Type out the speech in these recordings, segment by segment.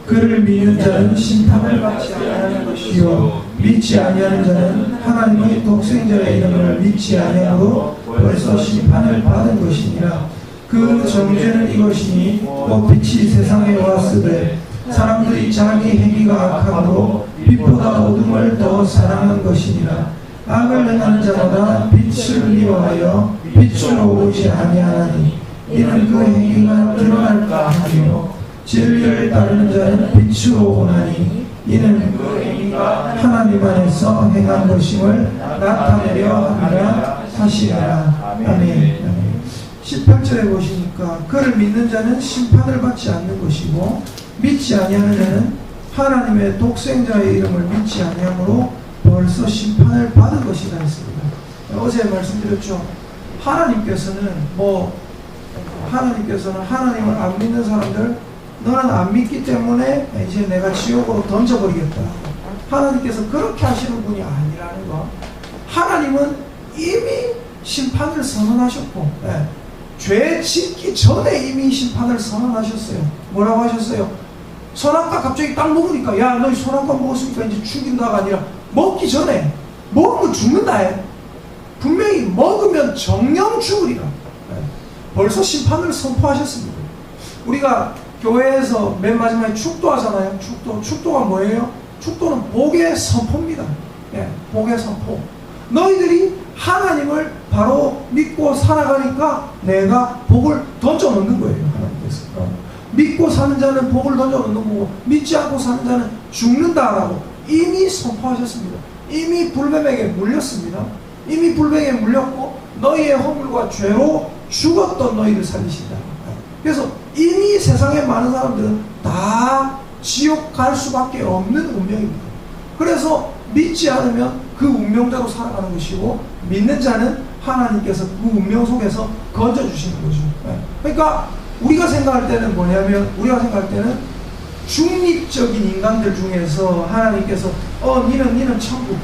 그를 믿는 자는 심판을 받지 아니하는 것이요 믿지 아니하는 자는 하나님의 독생자의 이름을 믿지 아니하므로 벌써 심판을 받은 것이니라. 그 정죄는 이것이니 곧 빛이 세상에 왔으되 사람들이 자기 행위가 악함으로 빛보다 어둠을 더 사랑한 것이니라. 악을 행하는 자마다 빛을 미워하여 빛으로 오지 아니하나니 이는 그 행위가 드러날까 하며 진리를 따르는 자는 빛으로 오나니 이는 그 행위가 하나님 안에서 행한 것임을 나타내려 함이라 하시니라. 아멘. 18절에 보시니까 그를 믿는 자는 심판을 받지 않는 것이고 믿지 아니하는 자는 하나님의 독생자의 이름을 믿지 아니하므로 벌써 심판을 받은 것이라 했습니다. 어제 말씀드렸죠. 하나님께서는 하나님을 안 믿는 사람들, 너는 안 믿기 때문에 이제 내가 지옥으로 던져버리겠다. 하나님께서 그렇게 하시는 분이 아니라는 거. 하나님은 이미 심판을 선언하셨고, 죄 짓기 전에 이미 심판을 선언하셨어요. 뭐라고 하셨어요? 선악과 갑자기 딱 먹으니까, 야, 너희 선악과 먹었으니까 이제 죽인다가 아니라, 먹기 전에, 먹으면 죽는다 해. 분명히 먹으면 정령 죽으리라. 벌써 심판을 선포하셨습니다. 우리가 교회에서 맨 마지막에 축도하잖아요. 축도가 뭐예요? 축도는 복의 선포입니다. 복의 선포. 너희들이 하나님을 바로 믿고 살아가니까 내가 복을 던져놓는 거예요. 하나님께서. 믿고 사는 자는 복을 던져놓는 거고 믿지 않고 사는 자는 죽는다라고 이미 선포하셨습니다. 이미 불뱀에게 물렸습니다. 이미 불뱀에게 물렸고 너희의 허물과 죄로 죽었던 너희를 살리신다. 그래서 이미 세상의 많은 사람들은 다 지옥 갈 수밖에 없는 운명입니다. 그래서 믿지 않으면 그 운명대로 살아가는 것이고 믿는 자는 하나님께서 그 운명 속에서 건져주시는 거죠. 그러니까 우리가 생각할 때는 뭐냐면 우리가 생각할 때는 중립적인 인간들 중에서 하나님께서 니는 천국,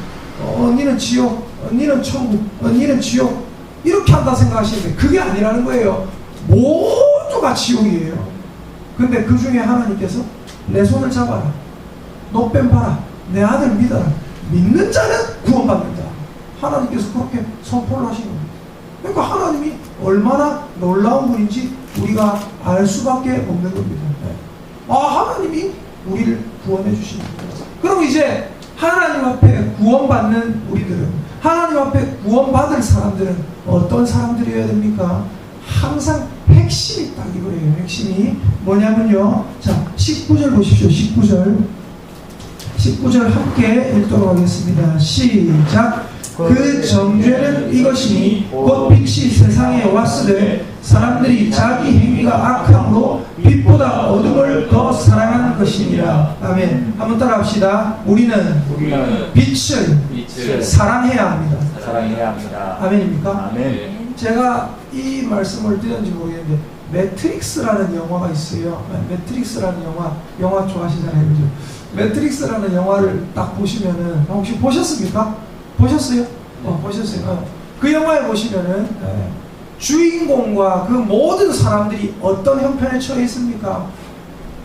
니는 지옥, 니는 천국, 니는 지옥 이렇게 한다 생각하시는데 그게 아니라는 거예요. 모두가 지옥이에요. 근데 그 중에 하나님께서 내 손을 잡아라, 너 뺨 봐라, 내 아들 믿어라, 믿는 자는 구원받는다. 하나님께서 그렇게 선포를 하시는 겁니다. 그러니까 하나님이 얼마나 놀라운 분인지 우리가 알 수밖에 없는 겁니다. 하나님이 우리를 구원해 주십니다. 그럼 이제 하나님 앞에 구원받는 우리들은, 하나님 앞에 구원받을 사람들은 어떤 사람들이어야 됩니까? 항상 핵심이 딱 이거예요. 핵심이 뭐냐면요. 자, 19절 보십시오. 19절 함께 읽도록 하겠습니다. 시작. 그 정죄는 이것이니 곧 빛이 세상에 왔으되 사람들이 자기 행위가 악함으로 빛보다 어둠을 더 사랑하는 것이니라. 아멘. 한번 따라합시다. 우리는 빛을 사랑해야 합니다. 아멘입니까? 아멘. 제가 이 말씀을 드렸는지 모르겠는데 매트릭스라는 영화가 있어요. 매트릭스라는 영화 좋아하시잖아요, 그죠? 매트릭스라는 영화를 딱 보시면은 혹시 보셨습니까? 보셨어요? 보셨어요. 그 영화에 보시면은 주인공과 그 모든 사람들이 어떤 형편에 처해 있습니까?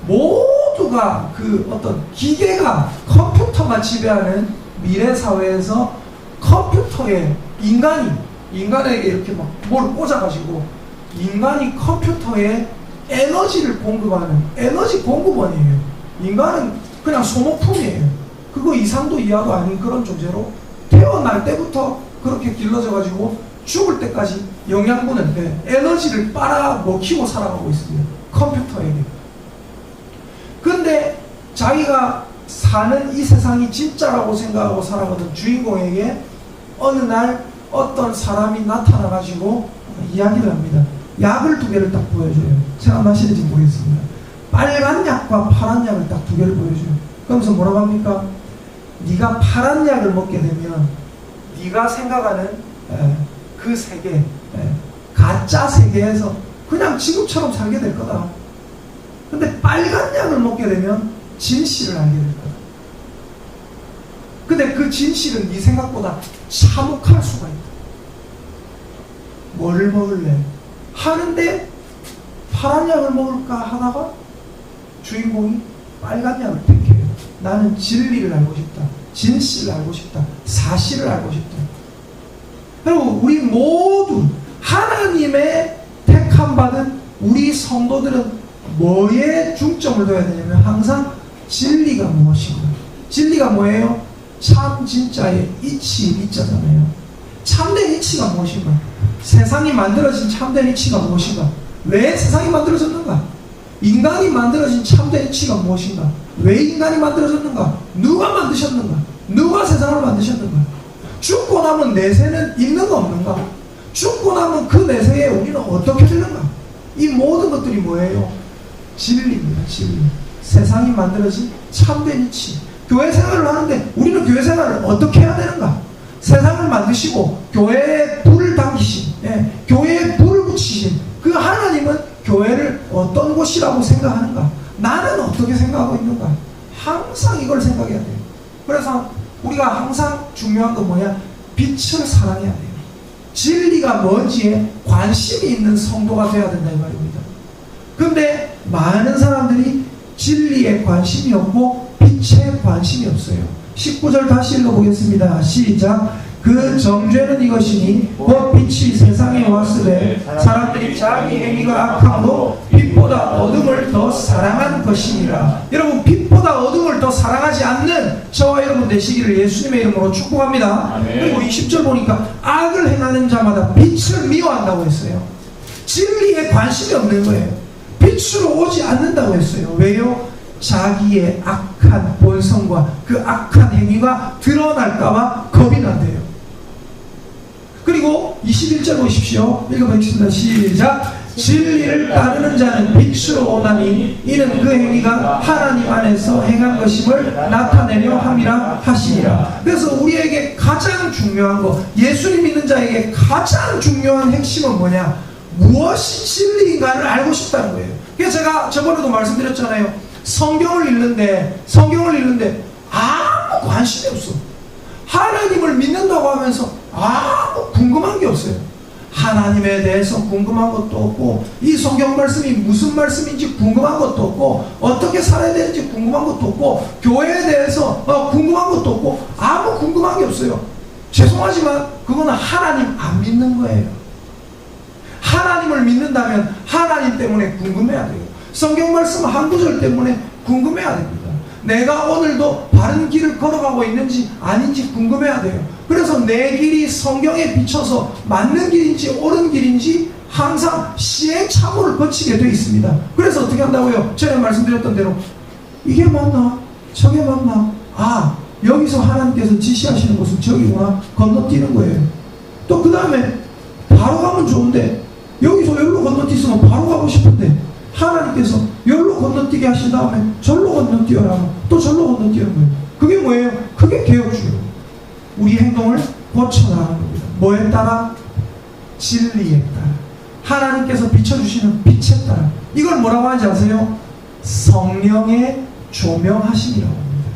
모두가 그 어떤 기계가 컴퓨터가 지배하는 미래 사회에서 컴퓨터에 인간에게 이렇게 막 뭘 꽂아가지고 인간이 컴퓨터에 에너지를 공급하는 에너지 공급원이에요. 인간은 그냥 소모품이에요. 그거 이상도 이하도 아닌 그런 존재로 태어날 때부터 그렇게 길러져가지고 죽을 때까지 영양분을, 에너지를 빨아먹히고 살아가고 있습니다. 컴퓨터에게. 근데 자기가 사는 이 세상이 진짜라고 생각하고 살아가던 주인공에게 어느 날 어떤 사람이 나타나가지고 이야기를 합니다. 약을 두 개를 딱 보여줘요. 생각나시는지 모르겠습니다. 빨간 약과 파란 약을 딱 두 개를 보여줘요. 그러면서 뭐라고 합니까? 네가 파란 약을 먹게 되면 네가 생각하는 그 세계, 가짜 세계에서 그냥 지금처럼 살게 될 거다. 근데 빨간 약을 먹게 되면 진실을 알게 될 거다. 근데 그 진실은 네 생각보다 참혹할 수가 있다. 뭐를 먹을래? 하는데 파란 약을 먹을까 하다가 주인공이 빨간 약을 택해요. 나는 진리를 알고 싶다. 진실을 알고 싶다. 사실을 알고 싶다. 그리고 우리 모두 하나님의 택함받은 우리 성도들은 뭐에 중점을 둬야 되냐면 항상 진리가 무엇인가. 진리가 뭐예요? 참 진짜의 이치 이자잖아요. 참된 이치가 무엇인가? 세상이 만들어진 참된 이치가 무엇인가? 왜 세상이 만들어졌는가? 인간이 만들어진 참된 이치가 무엇인가? 왜 인간이 만들어졌는가? 누가 만드셨는가? 누가 세상을 만드셨는가? 죽고 남은 내세는 있는가 없는가? 죽고 남은 그 내세에 우리는 어떻게 되는가? 이 모든 것들이 뭐예요? 진리입니다. 진리. 세상이 만들어진 참된 이치. 교회 생활을 하는데 우리는 교회 생활을 어떻게 해야 되는가? 세상을 만드시고 교회에 불을 당기신, 교회에 불을 붙이신 그 하나님은 교회를 어떤 곳이라고 생각하는가? 나는 어떻게 생각하고 있는가? 항상 이걸 생각해야 돼요. 그래서 우리가 항상 중요한 건 뭐냐? 빛을 사랑해야 돼요. 진리가 뭔지에 관심이 있는 성도가 돼야 된다 이 말입니다. 근데 많은 사람들이 진리에 관심이 없고 빛에 관심이 없어요. 19절 다시 읽어보겠습니다. 시작. 그 정죄는 이것이니 곧 빛이 세상에 왔으되 사람들이 자기 행위가 악함으로 빛보다 어둠을 더 사랑한 것이니라. 여러분, 빛보다 어둠을 더 사랑하지 않는 저와 여러분 되시기를 예수님의 이름으로 축복합니다. 아멘. 그리고 20절 보니까 악을 행하는 자마다 빛을 미워한다고 했어요. 진리에 관심이 없는 거예요. 빛으로 오지 않는다고 했어요. 왜요? 자기의 악한 본성과 그 악한 행위가 드러날까봐 겁이 난대요. 그리고 21절 보십시오. 읽어보겠습니다. 시작. 진리를 따르는 자는 빛으로 오나니 이는 그 행위가 하나님 안에서 행한 것임을 나타내려 함이라 하시니라. 그래서 우리에게 가장 중요한 거, 예수님 믿는 자에게 가장 중요한 핵심은 뭐냐? 무엇이 진리인가를 알고 싶다는 거예요. 그래서 제가 저번에도 말씀드렸잖아요. 성경을 읽는데 아무 관심이 없어. 하나님을 믿는다고 하면서 아무 궁금한 게 없어요. 하나님에 대해서 궁금한 것도 없고, 이 성경 말씀이 무슨 말씀인지 궁금한 것도 없고, 어떻게 살아야 되는지 궁금한 것도 없고, 교회에 대해서 궁금한 것도 없고, 아무 궁금한 게 없어요. 죄송하지만 그거는 하나님 안 믿는 거예요. 하나님을 믿는다면 하나님 때문에 궁금해야 돼요. 성경 말씀 한 구절 때문에 궁금해야 됩니다. 내가 오늘도 바른 길을 걸어가고 있는지 아닌지 궁금해야 돼요. 그래서 내 길이 성경에 비춰서 맞는 길인지 옳은 길인지 항상 시행착오를 거치게 되어 있습니다. 그래서 어떻게 한다고요? 전에 말씀드렸던 대로 이게 맞나? 저게 맞나? 아, 여기서 하나님께서 지시하시는 곳은 저기구나. 건너뛰는 거예요. 또 그 다음에 바로 가면 좋은데 여기서 여기로 건너뛰으면 바로 가고 싶은데 하나님께서 여기로 건너뛰게 하신 다음에 절로 건너뛰어라. 또 절로 건너뛰는 거예요. 그게 뭐예요? 그게 개혁주의예요. 우리 행동을 고쳐나가는 겁니다. 뭐에 따라? 진리에 따라. 하나님께서 비춰주시는 빛에 따라. 이걸 뭐라고 하는지 아세요? 성령의 조명하심이라고 합니다.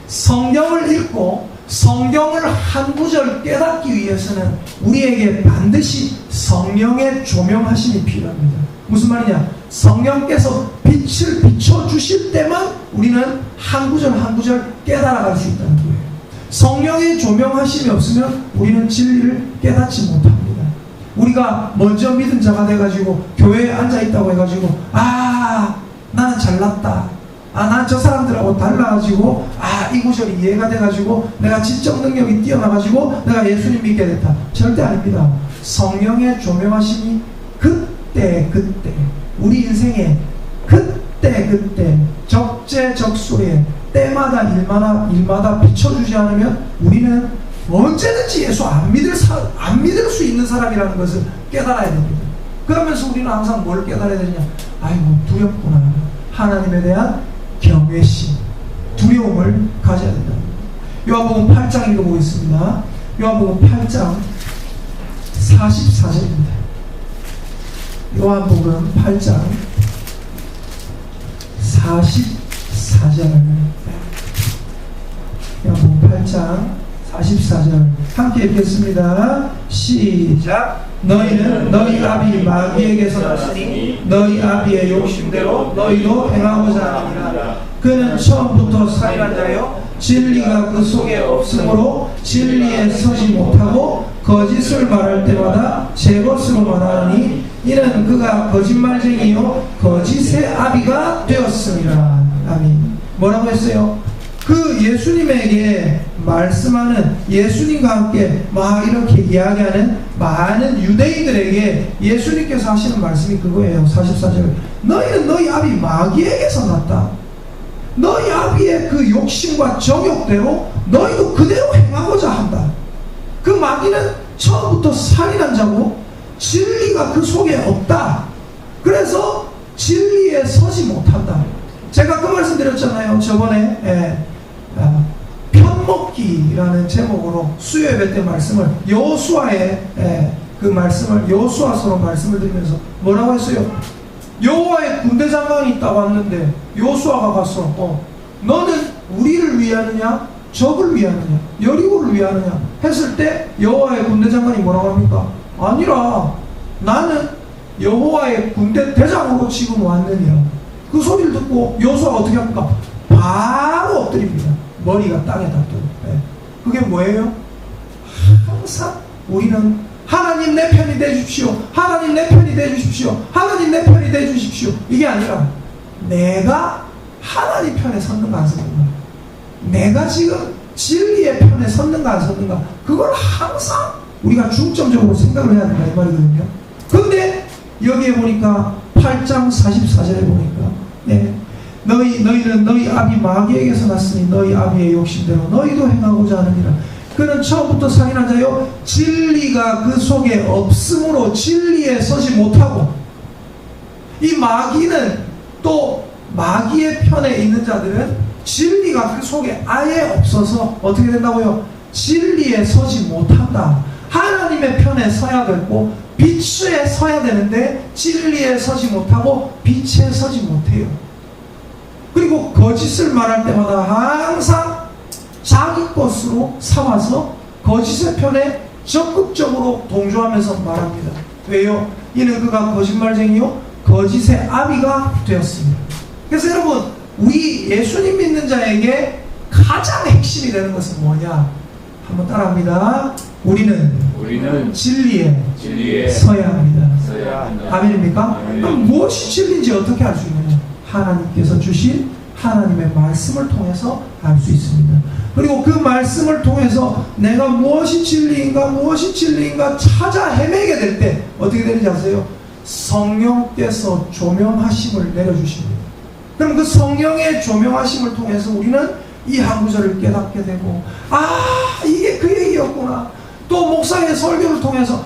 성경을 읽고 성경을 한 구절 깨닫기 위해서는 우리에게 반드시 성령의 조명하심이 필요합니다. 무슨 말이냐? 성령께서 빛을 비춰주실 때만 우리는 한 구절 한 구절 깨달아갈 수 있다는 거예요. 성령의 조명하심이 없으면 우리는 진리를 깨닫지 못합니다. 우리가 먼저 믿은 자가 돼가지고 교회에 앉아있다고 해가지고 나는 잘났다, 난 저 사람들하고 달라가지고 이 구절이 이해가 돼가지고 내가 지적 능력이 뛰어나가지고 내가 예수님 믿게 됐다. 절대 아닙니다. 성령의 조명하심이 그때 우리 인생에 그때 적재적소에 때마다 일마다 비춰주지 않으면 우리는 언제든지 예수 안 믿을 수 있는 사람이라는 것을 깨달아야 됩니다. 그러면서 우리는 항상 뭘 깨달아야 되냐? 아이고 두렵구나. 하나님에 대한 경외심, 두려움을 가져야 된다. 요한복음 8장 읽어보겠습니다. 요한복음 8장 44절입니다. 요한복음 8장 44절. 요한복음 8장 44절 함께 읽겠습니다. 시작. 너희는 너희 아비 마귀에게서 났으니 너희 아비의 욕심대로 너희도 행하고자 하느니라. 그는 처음부터 살인한 자요 진리가 그 속에 없으므로 진리에 서지 못하고 거짓을 말할 때마다 제 것으로 말하니 이는 그가 거짓말쟁이요 거짓의 아비가 되었습니다. 아멘. 뭐라고 했어요? 그 예수님에게 말씀하는 예수님과 함께 막 이렇게 이야기하는 많은 유대인들에게 예수님께서 하시는 말씀이 그거예요. 44절 너희는 너희 아비 마귀에게서 났다. 너희 아비의 그 욕심과 정욕대로 너희도 그대로 행하고자 한다. 그 마귀는 처음부터 살인한 자고 진리가 그 속에 없다. 그래서 진리에 서지 못한다. 제가 그 말씀 드렸잖아요. 저번에 편먹기라는 제목으로 수요예배 때 말씀을 여호수아의 그 말씀을 여호수아서로 말씀을 드리면서 뭐라고 했어요? 여호와의 군대 장관이 딱 왔는데 여호수아가 가서 너는 우리를 위하느냐 적을 위하느냐 여리고를 위하느냐 했을 때 여호와의 군대 장관이 뭐라고 합니까? 아니라 나는 여호와의 군대 대장으로 지금 왔느니라. 그 소리를 듣고 여호수아가 어떻게 합니까? 바로 엎드립니다. 머리가 땅에 닿도록. 그게 뭐예요? 항상 우리는 하나님 내 편이 되주십시오. 하나님 내 편이 되주십시오. 하나님 내 편이 되주십시오. 이게 아니라 내가 하나님 편에 섰는가 안 섰는가, 내가 지금 진리의 편에 섰는가 안 섰는가, 그걸 항상 우리가 중점적으로 생각을 해야 된다 이 말이거든요. 근데 여기에 보니까 8장 44절에 보니까 너희는 너희 아비 마귀에게서 났으니 너희 아비의 욕심대로 너희도 행하고자 하느니라. 그는 처음부터 살인한 자요 진리가 그 속에 없으므로 진리에 서지 못하고, 이 마귀는 또 마귀의 편에 있는 자들은 진리가 그 속에 아예 없어서 어떻게 된다고요? 진리에 서지 못한다. 하나님의 편에 서야 되고 빛에 서야 되는데 진리에 서지 못하고 빛에 서지 못해요. 그리고 거짓을 말할 때마다 항상 자기 것으로 삼아서 거짓의 편에 적극적으로 동조하면서 말합니다. 왜요? 이는 그가 거짓말쟁이요 거짓의 아비가 되었습니다. 그래서 여러분, 우리 예수님 믿는 자에게 가장 핵심이 되는 것은 뭐냐? 한번 따라합니다. 우리는 진리에 서야 합니다. 아멘입니까? 그럼 무엇이 진리인지 어떻게 알 수 있느냐? 하나님께서 주신 하나님의 말씀을 통해서 알 수 있습니다. 그리고 그 말씀을 통해서 내가 무엇이 진리인가 찾아 헤매게 될 때 어떻게 되는지 아세요? 성령께서 조명하심을 내려주십니다. 그럼 그 성령의 조명하심을 통해서 우리는 이 한 구절을 깨닫게 되고, 이게 그 얘기였구나. 또 목사의 설교를 통해서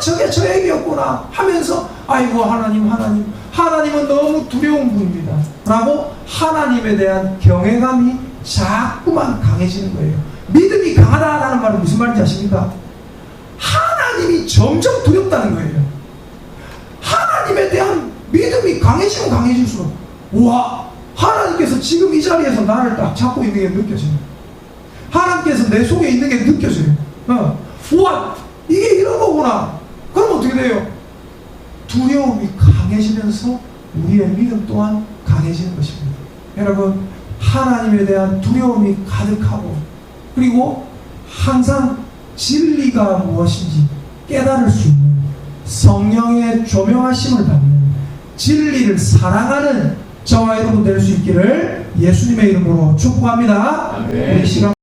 저게 저 얘기였구나 하면서 아이고 하나님은 너무 두려운 분입니다 라고 하나님에 대한 경외감이 자꾸만 강해지는 거예요. 믿음이 강하다라는 말은 무슨 말인지 아십니까? 하나님이 점점 두렵다는 거예요. 하나님에 대한 믿음이 강해지면 강해질수록, 와, 하나님께서 지금 이 자리에서 나를 딱 잡고 있는 게 느껴져요. 하나님께서 내 속에 있는 게 느껴져요. 우와, 이게 이런 거구나. 그럼 어떻게 돼요? 두려움이 강해지면서 우리의 믿음 또한 강해지는 것입니다. 여러분, 하나님에 대한 두려움이 가득하고, 그리고 항상 진리가 무엇인지 깨달을 수 있는 성령의 조명하심을 받는, 진리를 사랑하는 저와 여러분 될 수 있기를 예수님의 이름으로 축복합니다. 우리 시간